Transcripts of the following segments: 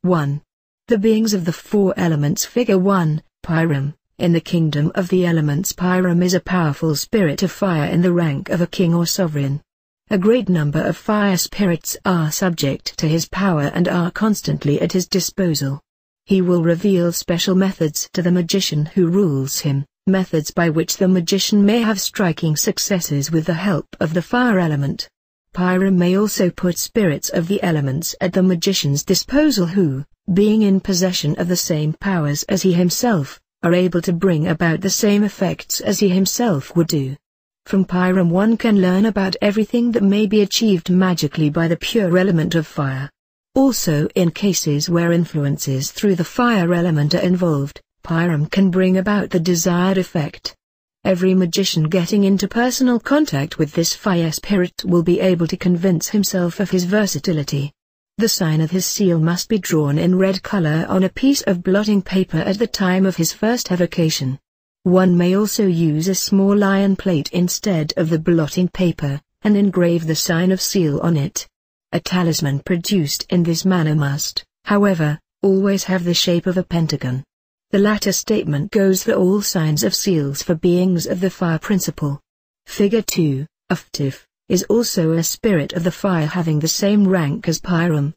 1. The beings of the four elements. Figure 1, Pyram. In the kingdom of the elements, Pyram is a powerful spirit of fire in the rank of a king or sovereign. A great number of fire spirits are subject to his power and are constantly at his disposal. He will reveal special methods to the magician who rules him, methods by which the magician may have striking successes with the help of the fire element. Pyram may also put spirits of the elements at the magician's disposal who, being in possession of the same powers as he himself, are able to bring about the same effects as he himself would do. From Pyram one can learn about everything that may be achieved magically by the pure element of fire. Also, in cases where influences through the fire element are involved, Pyram can bring about the desired effect. Every magician getting into personal contact with this fire spirit will be able to convince himself of his versatility. The sign of his seal must be drawn in red color on a piece of blotting paper at the time of his first evocation. One may also use a small iron plate instead of the blotting paper, and engrave the sign of seal on it. A talisman produced in this manner must, however, always have the shape of a pentagon. The latter statement goes for all signs of seals for beings of the fire principle. Figure 2, Uftif, is also a spirit of the fire having the same rank as Pyram.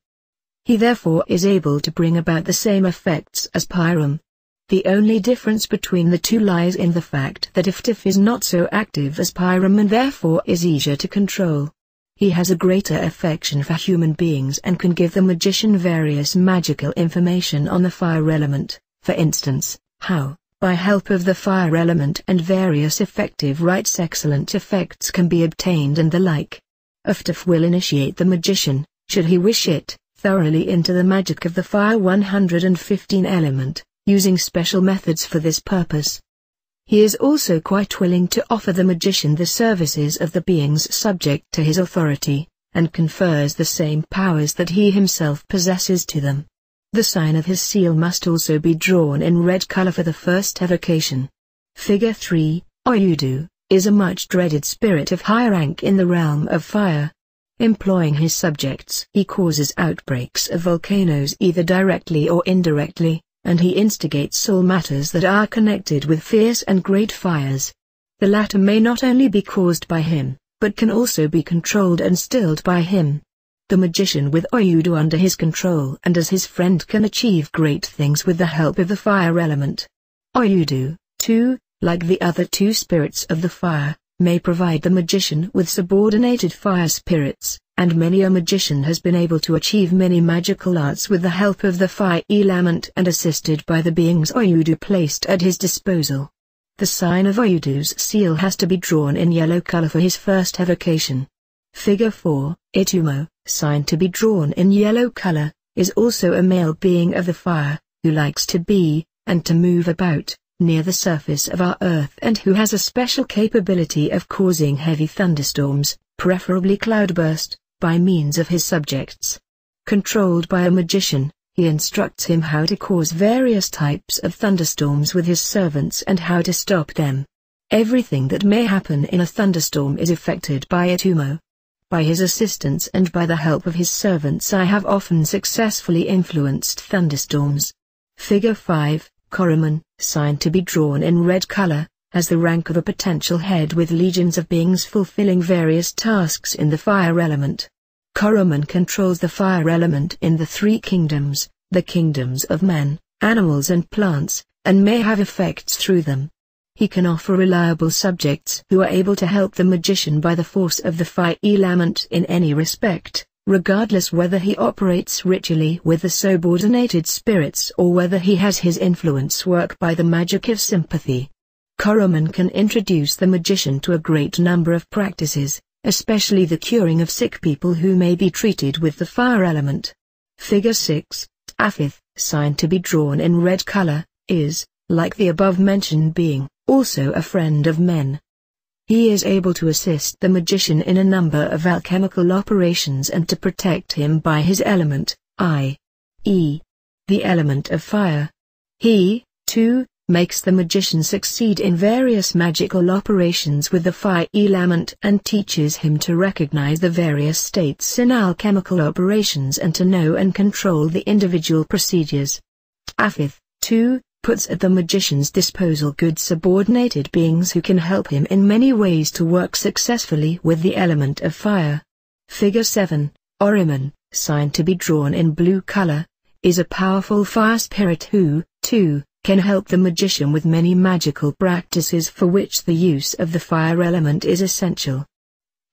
He therefore is able to bring about the same effects as Pyram. The only difference between the two lies in the fact that Uftif is not so active as Pyram and therefore is easier to control. He has a greater affection for human beings and can give the magician various magical information on the fire element, for instance, how, by help of the fire element and various effective rites, excellent effects can be obtained and the like. Uftif will initiate the magician, should he wish it, thoroughly into the magic of the fire 115 element, using special methods for this purpose. He is also quite willing to offer the magician the services of the beings subject to his authority, and confers the same powers that he himself possesses to them. The sign of his seal must also be drawn in red color for the first evocation. Figure 3, Oyudu, is a much dreaded spirit of high rank in the realm of fire. Employing his subjects, he causes outbreaks of volcanoes either directly or indirectly, and he instigates all matters that are connected with fierce and great fires. The latter may not only be caused by him, but can also be controlled and stilled by him. The magician with Oyudu under his control and as his friend can achieve great things with the help of the fire element. Oyudu, too, like the other two spirits of the fire, may provide the magician with subordinated fire spirits, and many a magician has been able to achieve many magical arts with the help of the fire element and assisted by the beings Oyudu placed at his disposal. The sign of Oyudu's seal has to be drawn in yellow color for his first evocation. Figure 4, Itumo, sign to be drawn in yellow color, is also a male being of the fire, who likes to be, and to move about, near the surface of our earth and who has a special capability of causing heavy thunderstorms, preferably cloudburst, by means of his subjects. Controlled by a magician, he instructs him how to cause various types of thunderstorms with his servants and how to stop them. Everything that may happen in a thunderstorm is effected by Itumo. By his assistance and by the help of his servants I have often successfully influenced thunderstorms. Figure 5, Koroman, sign to be drawn in red color, has the rank of a potential head with legions of beings fulfilling various tasks in the fire element. Koroman controls the fire element in the three kingdoms, the kingdoms of men, animals and plants, and may have effects through them. He can offer reliable subjects who are able to help the magician by the force of the fire element in any respect, regardless whether he operates ritually with the subordinated spirits or whether he has his influence work by the magic of sympathy. Koroman can introduce the magician to a great number of practices, especially the curing of sick people who may be treated with the fire element. Figure 6, Tafith, sign to be drawn in red color, is, like the above-mentioned being, also a friend of men. He is able to assist the magician in a number of alchemical operations and to protect him by his element, i.e., the element of fire. He, too, makes the magician succeed in various magical operations with the fire element and teaches him to recognize the various states in alchemical operations and to know and control the individual procedures. Afith, 2, puts at the magician's disposal good subordinated beings who can help him in many ways to work successfully with the element of fire. Figure 7, Ahriman, sign to be drawn in blue color, is a powerful fire spirit who, 2, can help the magician with many magical practices for which the use of the fire element is essential.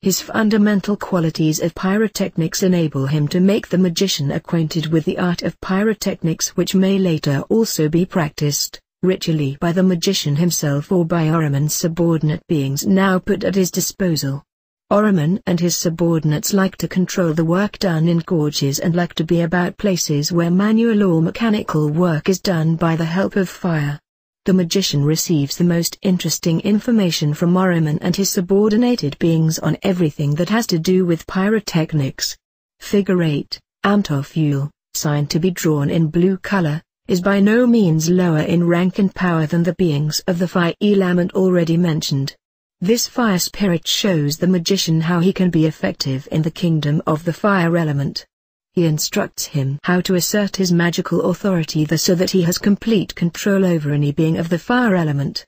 His fundamental qualities of pyrotechnics enable him to make the magician acquainted with the art of pyrotechnics, which may later also be practiced, ritually by the magician himself or by Ahriman's subordinate beings now put at his disposal. Ahriman and his subordinates like to control the work done in gorges and like to be about places where manual or mechanical work is done by the help of fire. The magician receives the most interesting information from Ahriman and his subordinated beings on everything that has to do with pyrotechnics. Figure 8, Amtophule, sign to be drawn in blue color, is by no means lower in rank and power than the beings of the fire element already mentioned. This fire spirit shows the magician how he can be effective in the kingdom of the fire element. He instructs him how to assert his magical authority so that he has complete control over any being of the fire element.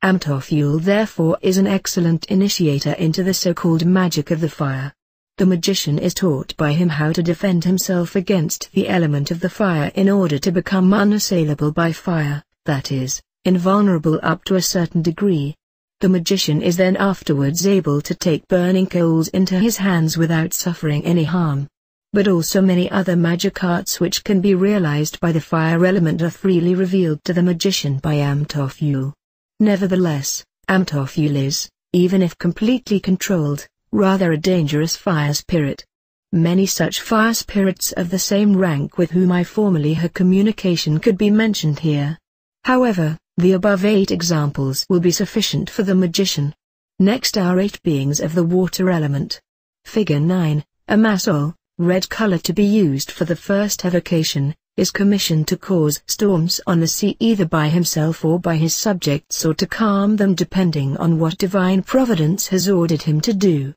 Amtophule therefore is an excellent initiator into the so-called magic of the fire. The magician is taught by him how to defend himself against the element of the fire in order to become unassailable by fire, that is, invulnerable up to a certain degree. The magician is then afterwards able to take burning coals into his hands without suffering any harm. But also many other magic arts which can be realized by the fire element are freely revealed to the magician by Amtophule. Nevertheless, Amtophule is, even if completely controlled, rather a dangerous fire spirit. Many such fire spirits of the same rank with whom I formerly had communication could be mentioned here. However, the above 8 examples will be sufficient for the magician. Next are 8 beings of the water element. Figure 9, a Masol, red color to be used for the first evocation, is commissioned to cause storms on the sea either by himself or by his subjects or to calm them depending on what divine providence has ordered him to do.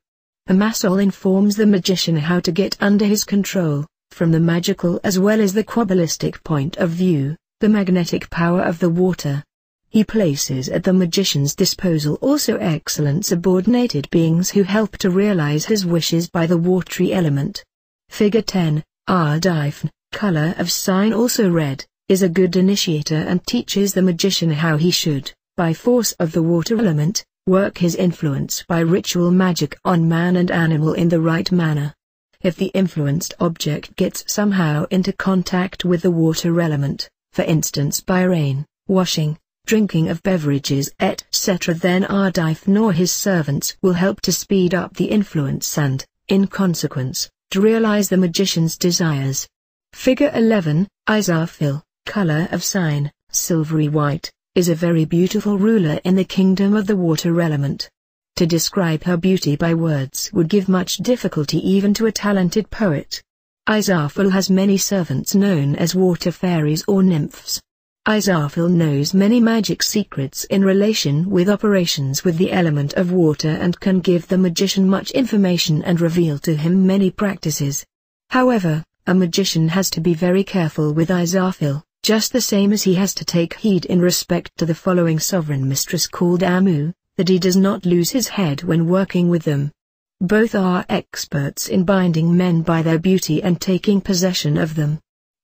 A Masol informs the magician how to get under his control, from the magical as well as the quabalistic point of view, the magnetic power of the water. He places at the magician's disposal also excellent subordinated beings who help to realize his wishes by the watery element. Figure 10, Ardifn, color of sign also red, is a good initiator and teaches the magician how he should, by force of the water element, work his influence by ritual magic on man and animal in the right manner. If the influenced object gets somehow into contact with the water element, for instance by rain, washing, drinking of beverages etc., then Ardifn or his servants will help to speed up the influence and, in consequence, to realize the magician's desires. Figure 11, Izarfil, color of sign, silvery white, is a very beautiful ruler in the kingdom of the water element. To describe her beauty by words would give much difficulty even to a talented poet. Izarfil has many servants known as water fairies or nymphs. Izarfil knows many magic secrets in relation with operations with the element of water and can give the magician much information and reveal to him many practices. However, a magician has to be very careful with Izarfil, just the same as he has to take heed in respect to the following sovereign mistress called Amu, that he does not lose his head when working with them. Both are experts in binding men by their beauty and taking possession of them.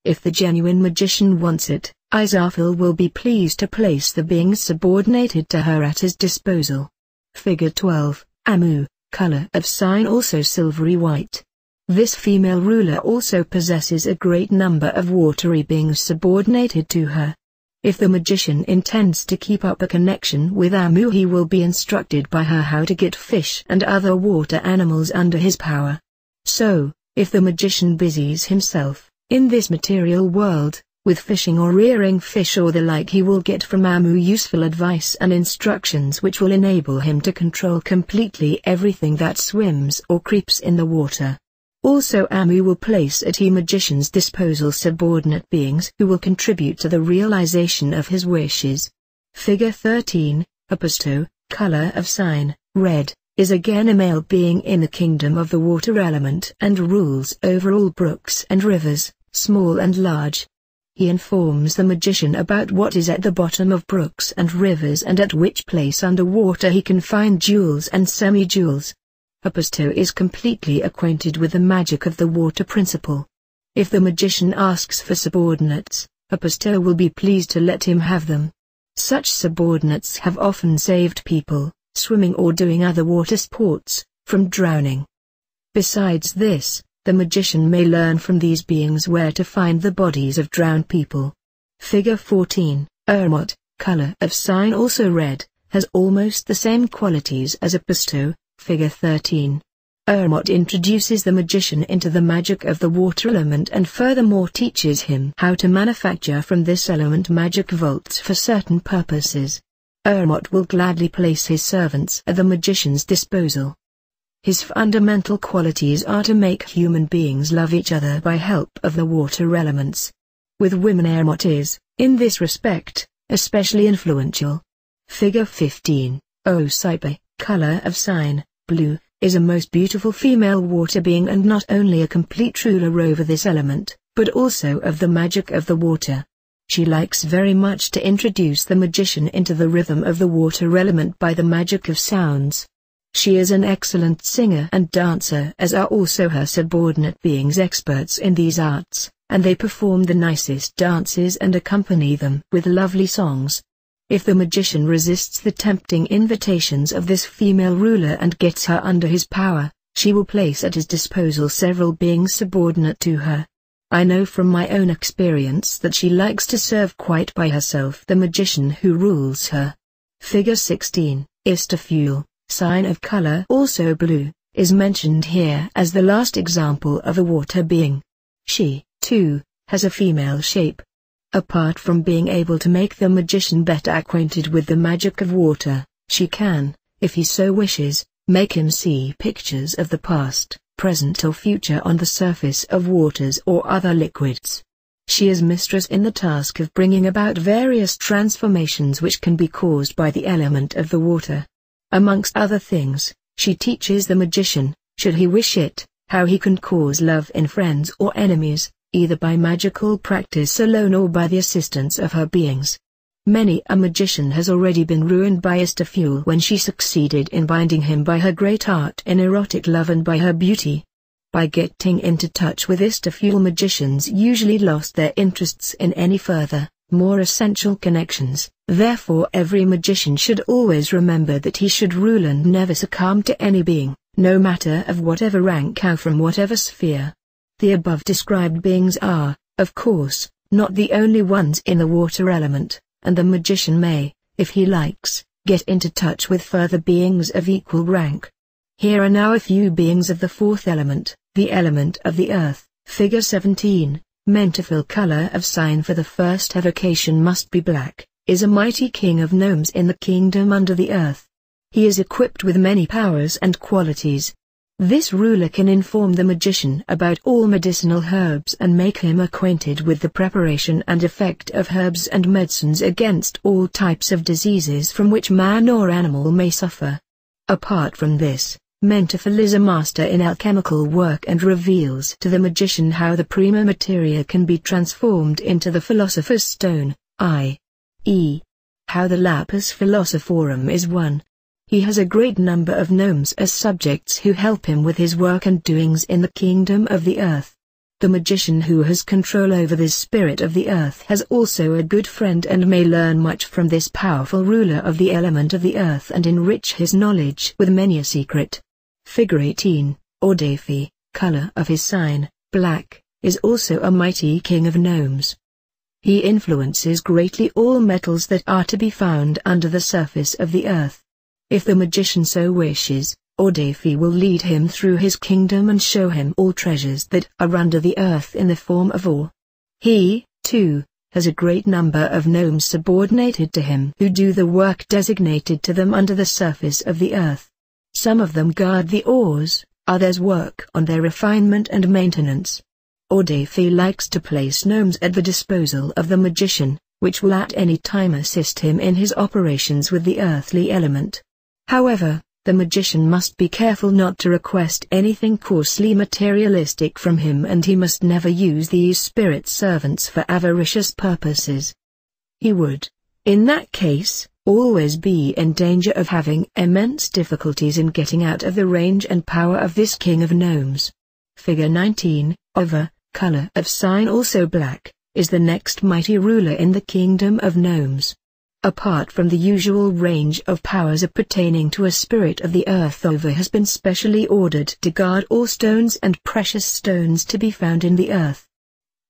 If the genuine magician wants it, Izarfil will be pleased to place the beings subordinated to her at his disposal. Figure 12, Amu, color of sign also silvery white. This female ruler also possesses a great number of watery beings subordinated to her. If the magician intends to keep up a connection with Amu, he will be instructed by her how to get fish and other water animals under his power. So, if the magician busies himself, in this material world, with fishing or rearing fish or the like, he will get from Amu useful advice and instructions which will enable him to control completely everything that swims or creeps in the water. Also Amu will place at his magician's disposal subordinate beings who will contribute to the realization of his wishes. Figure 13, Aposto, color of sign, red, is again a male being in the kingdom of the water element and rules over all brooks and rivers, small and large. He informs the magician about what is at the bottom of brooks and rivers and at which place under water he can find jewels and semi-jewels. Aposto is completely acquainted with the magic of the water principle. If the magician asks for subordinates, Aposto will be pleased to let him have them. Such subordinates have often saved people, swimming or doing other water sports, from drowning. Besides this, the magician may learn from these beings where to find the bodies of drowned people. Figure 14, Ermot, color of sign also red, has almost the same qualities as Aposto. Figure 13. Ermot introduces the magician into the magic of the water element and furthermore teaches him how to manufacture from this element magic vaults for certain purposes. Ermot will gladly place his servants at the magician's disposal. His fundamental qualities are to make human beings love each other by help of the water elements. With women Ermot is, in this respect, especially influential. Figure 15, Osipe, color of sign, blue, is a most beautiful female water being and not only a complete ruler over this element, but also of the magic of the water. She likes very much to introduce the magician into the rhythm of the water element by the magic of sounds. She is an excellent singer and dancer, as are also her subordinate beings experts in these arts, and they perform the nicest dances and accompany them with lovely songs. If the magician resists the tempting invitations of this female ruler and gets her under his power, she will place at his disposal several beings subordinate to her. I know from my own experience that she likes to serve quite by herself the magician who rules her. Figure 16, Istafule, sign of color also blue, is mentioned here as the last example of a water being. She, too, has a female shape. Apart from being able to make the magician better acquainted with the magic of water, she can, if he so wishes, make him see pictures of the past, present or future on the surface of waters or other liquids. She is mistress in the task of bringing about various transformations which can be caused by the element of the water. Amongst other things, she teaches the magician, should he wish it, how he can cause love in friends or enemies, either by magical practice alone or by the assistance of her beings. Many a magician has already been ruined by Istafule when she succeeded in binding him by her great art in erotic love and by her beauty. By getting into touch with Istafule, magicians usually lost their interests in any further, more essential connections. Therefore every magician should always remember that he should rule and never succumb to any being, no matter of whatever rank or from whatever sphere. The above described beings are, of course, not the only ones in the water element, and the magician may, if he likes, get into touch with further beings of equal rank. Here are now a few beings of the fourth element, the element of the earth. Figure 17, Mentefil, color of sign for the first evocation must be black, is a mighty king of gnomes in the kingdom under the earth. He is equipped with many powers and qualities. This ruler can inform the magician about all medicinal herbs and make him acquainted with the preparation and effect of herbs and medicines against all types of diseases from which man or animal may suffer. Apart from this, Mentefil is a master in alchemical work and reveals to the magician how the prima materia can be transformed into the philosopher's stone, i.e., how the lapis philosophorum is won. He has a great number of gnomes as subjects who help him with his work and doings in the kingdom of the earth. The magician who has control over this spirit of the earth has also a good friend and may learn much from this powerful ruler of the element of the earth and enrich his knowledge with many a secret. Figure 18, Ordefi, color of his sign, black, is also a mighty king of gnomes. He influences greatly all metals that are to be found under the surface of the earth. If the magician so wishes, Ordefi will lead him through his kingdom and show him all treasures that are under the earth in the form of ore. He, too, has a great number of gnomes subordinated to him who do the work designated to them under the surface of the earth. Some of them guard the ores, others work on their refinement and maintenance. Ordefi likes to place gnomes at the disposal of the magician, which will at any time assist him in his operations with the earthly element. However, the magician must be careful not to request anything coarsely materialistic from him, and he must never use these spirit servants for avaricious purposes. He would, in that case, always be in danger of having immense difficulties in getting out of the range and power of this king of gnomes. Figure 19, Ova, color of sign also black, is the next mighty ruler in the kingdom of gnomes. Apart from the usual range of powers appertaining to a spirit of the earth, Ova has been specially ordered to guard all stones and precious stones to be found in the earth.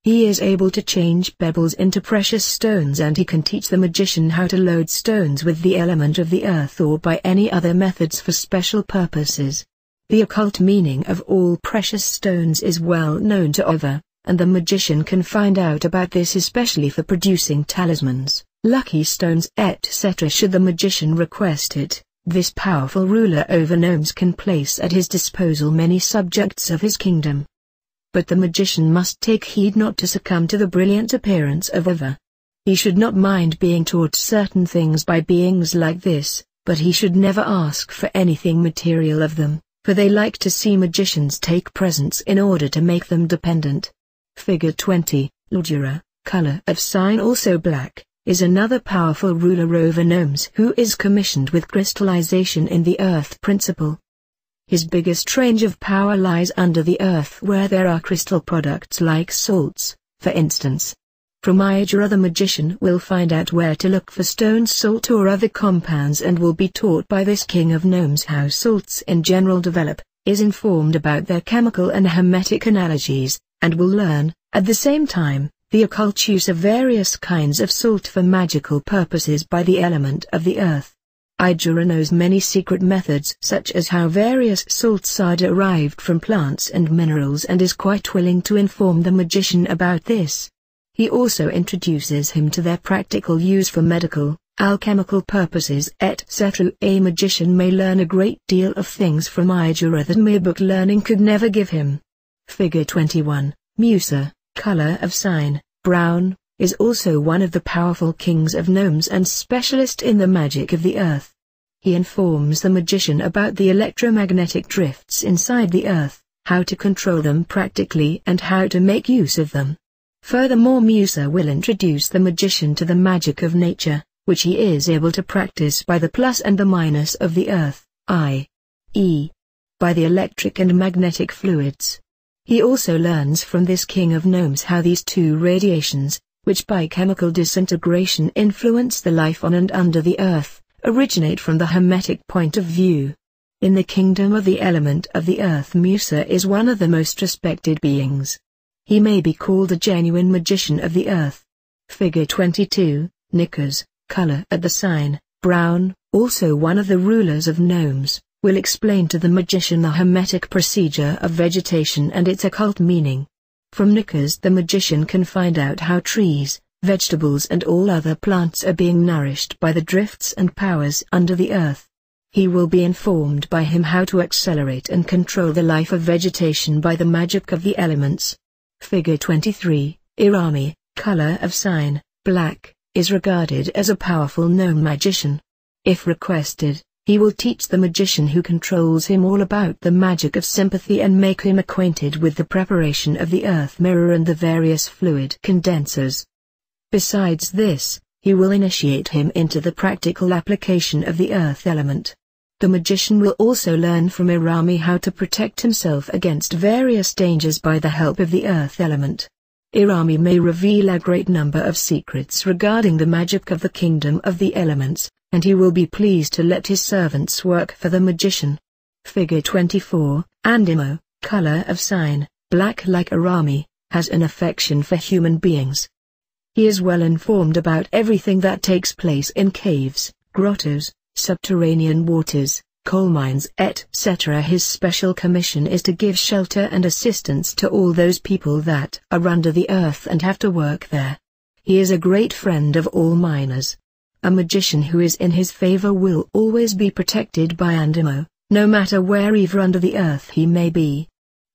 He is able to change pebbles into precious stones, and he can teach the magician how to load stones with the element of the earth or by any other methods for special purposes. The occult meaning of all precious stones is well known to Ova, and the magician can find out about this especially for producing talismans, lucky stones, etc. Should the magician request it, this powerful ruler over gnomes can place at his disposal many subjects of his kingdom. But the magician must take heed not to succumb to the brilliant appearance of Ova. He should not mind being taught certain things by beings like this, but he should never ask for anything material of them, for they like to see magicians take presents in order to make them dependent. Figure 20, Ladura, color of sign also black, is another powerful ruler over gnomes who is commissioned with crystallization in the earth principle. His biggest range of power lies under the earth, where there are crystal products like salts, for instance. From Ijura the magician will find out where to look for stone salt or other compounds, and will be taught by this king of gnomes how salts in general develop, is informed about their chemical and hermetic analogies, and will learn, at the same time, the occult use of various kinds of salt for magical purposes by the element of the earth. Ijura knows many secret methods, such as how various salts are derived from plants and minerals, and is quite willing to inform the magician about this. He also introduces him to their practical use for medical, alchemical purposes, etc. A magician may learn a great deal of things from Ijura that mere book learning could never give him. Figure 21, Musa, color of sign, brown, is also one of the powerful kings of gnomes and specialist in the magic of the earth. He informs the magician about the electromagnetic drifts inside the earth, how to control them practically and how to make use of them. Furthermore, Musa will introduce the magician to the magic of nature, which he is able to practice by the plus and the minus of the earth, i.e., by the electric and magnetic fluids. He also learns from this king of gnomes how these two radiations, which by chemical disintegration influence the life on and under the earth, originate from the hermetic point of view. In the kingdom of the element of the earth, Musa is one of the most respected beings. He may be called a genuine magician of the earth. Figure 22, Nikas, color at the sign, brown, also one of the rulers of gnomes, will explain to the magician the hermetic procedure of vegetation and its occult meaning. From Nikas the magician can find out how trees, vegetables and all other plants are being nourished by the drifts and powers under the earth. He will be informed by him how to accelerate and control the life of vegetation by the magic of the elements. Figure 23, Irami, color of sign, black, is regarded as a powerful gnome magician. If requested, he will teach the magician who controls him all about the magic of sympathy and make him acquainted with the preparation of the earth mirror and the various fluid condensers. Besides this, he will initiate him into the practical application of the earth element. The magician will also learn from Irami how to protect himself against various dangers by the help of the earth element. Irami may reveal a great number of secrets regarding the magic of the kingdom of the elements, and he will be pleased to let his servants work for the magician. Figure 24, Andimo, color of sign, black like Irami, has an affection for human beings. He is well informed about everything that takes place in caves, grottos, subterranean waters, coal mines, etc. His special commission is to give shelter and assistance to all those people that are under the earth and have to work there. He is a great friend of all miners. A magician who is in his favor will always be protected by Andimo, no matter wherever under the earth he may be.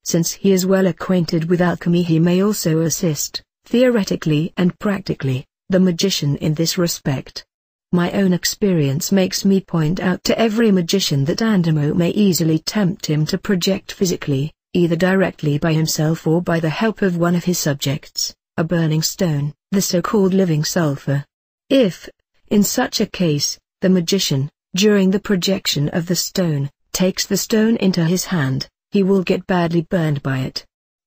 Since he is well acquainted with alchemy, he may also assist, theoretically and practically, the magician in this respect. My own experience makes me point out to every magician that Andemo may easily tempt him to project physically, either directly by himself or by the help of one of his subjects, a burning stone, the so-called living sulfur. If, in such a case, the magician, during the projection of the stone, takes the stone into his hand, he will get badly burned by it.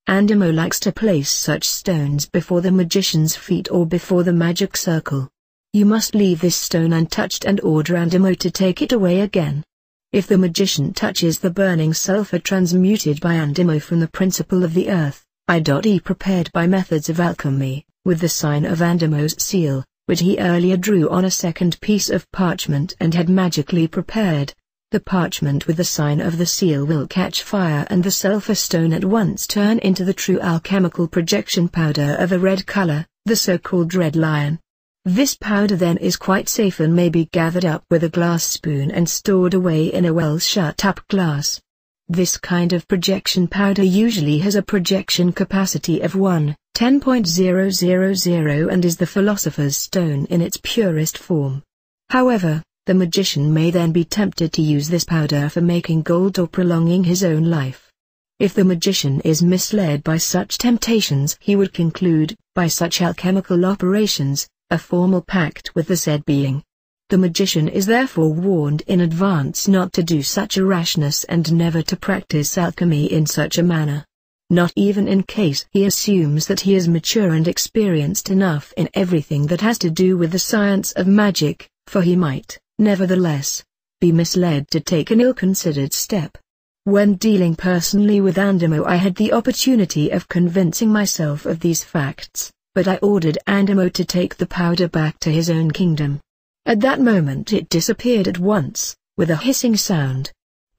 Andemo likes to place such stones before the magician's feet or before the magic circle. You must leave this stone untouched and order Andemo to take it away again. If the magician touches the burning sulfur transmuted by Andemo from the principle of the earth, i.e. prepared by methods of alchemy, with the sign of Andemo's seal, which he earlier drew on a second piece of parchment and had magically prepared, the parchment with the sign of the seal will catch fire and the sulfur stone at once turn into the true alchemical projection powder of a red color, the so-called red lion. This powder then is quite safe and may be gathered up with a glass spoon and stored away in a well-shut-up glass. This kind of projection powder usually has a projection capacity of 10.000 and is the philosopher's stone in its purest form. However, the magician may then be tempted to use this powder for making gold or prolonging his own life. If the magician is misled by such temptations, he would conclude, by such alchemical operations, a formal pact with the said being. The magician is therefore warned in advance not to do such a rashness and never to practice alchemy in such a manner. Not even in case he assumes that he is mature and experienced enough in everything that has to do with the science of magic, for he might, nevertheless, be misled to take an ill-considered step. When dealing personally with Andemo, I had the opportunity of convincing myself of these facts, but I ordered Andemo to take the powder back to his own kingdom. At that moment it disappeared at once, with a hissing sound.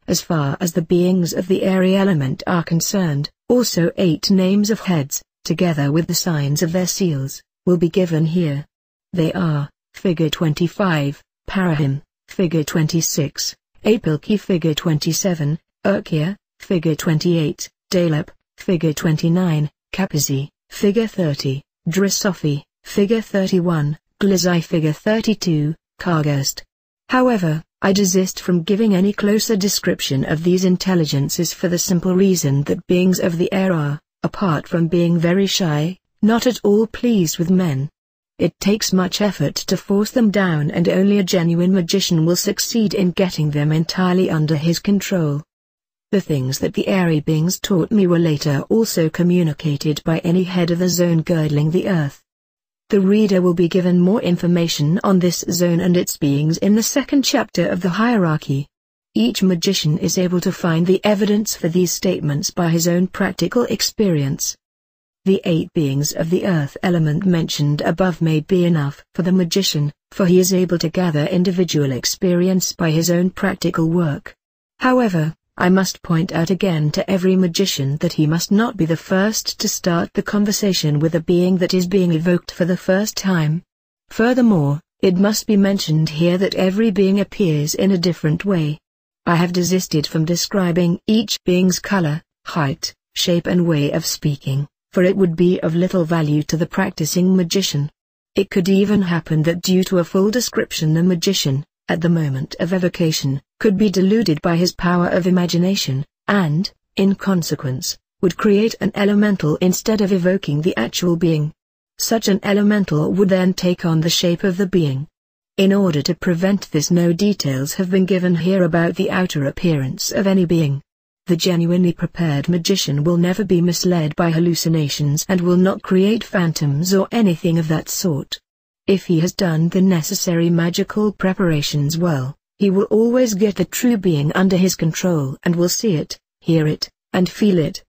As far as the beings of the airy element are concerned, also 8 names of heads, together with the signs of their seals, will be given here. They are, Figure 25, Parahim, Figure 26, Apilki Figure 27, Urkia, Figure 28, Dalep, Figure 29, Kapizi, Figure 30, Drisofi, Figure 31, Glazai Figure 32, Kargast. However, I desist from giving any closer description of these intelligences for the simple reason that beings of the air are, apart from being very shy, not at all pleased with men. It takes much effort to force them down, and only a genuine magician will succeed in getting them entirely under his control. The things that the airy beings taught me were later also communicated by any head of the zone girdling the earth. The reader will be given more information on this zone and its beings in the second chapter of the hierarchy. Each magician is able to find the evidence for these statements by his own practical experience. The 8 beings of the earth element mentioned above may be enough for the magician, for he is able to gather individual experience by his own practical work. However, I must point out again to every magician that he must not be the first to start the conversation with a being that is being evoked for the first time. Furthermore, it must be mentioned here that every being appears in a different way. I have desisted from describing each being's color, height, shape and way of speaking, for it would be of little value to the practicing magician. It could even happen that due to a full description the magician, at the moment of evocation, could be deluded by his power of imagination, and, in consequence, would create an elemental instead of evoking the actual being. Such an elemental would then take on the shape of the being. In order to prevent this, no details have been given here about the outer appearance of any being. The genuinely prepared magician will never be misled by hallucinations and will not create phantoms or anything of that sort. If he has done the necessary magical preparations well, he will always get the true being under his control and will see it, hear it, and feel it.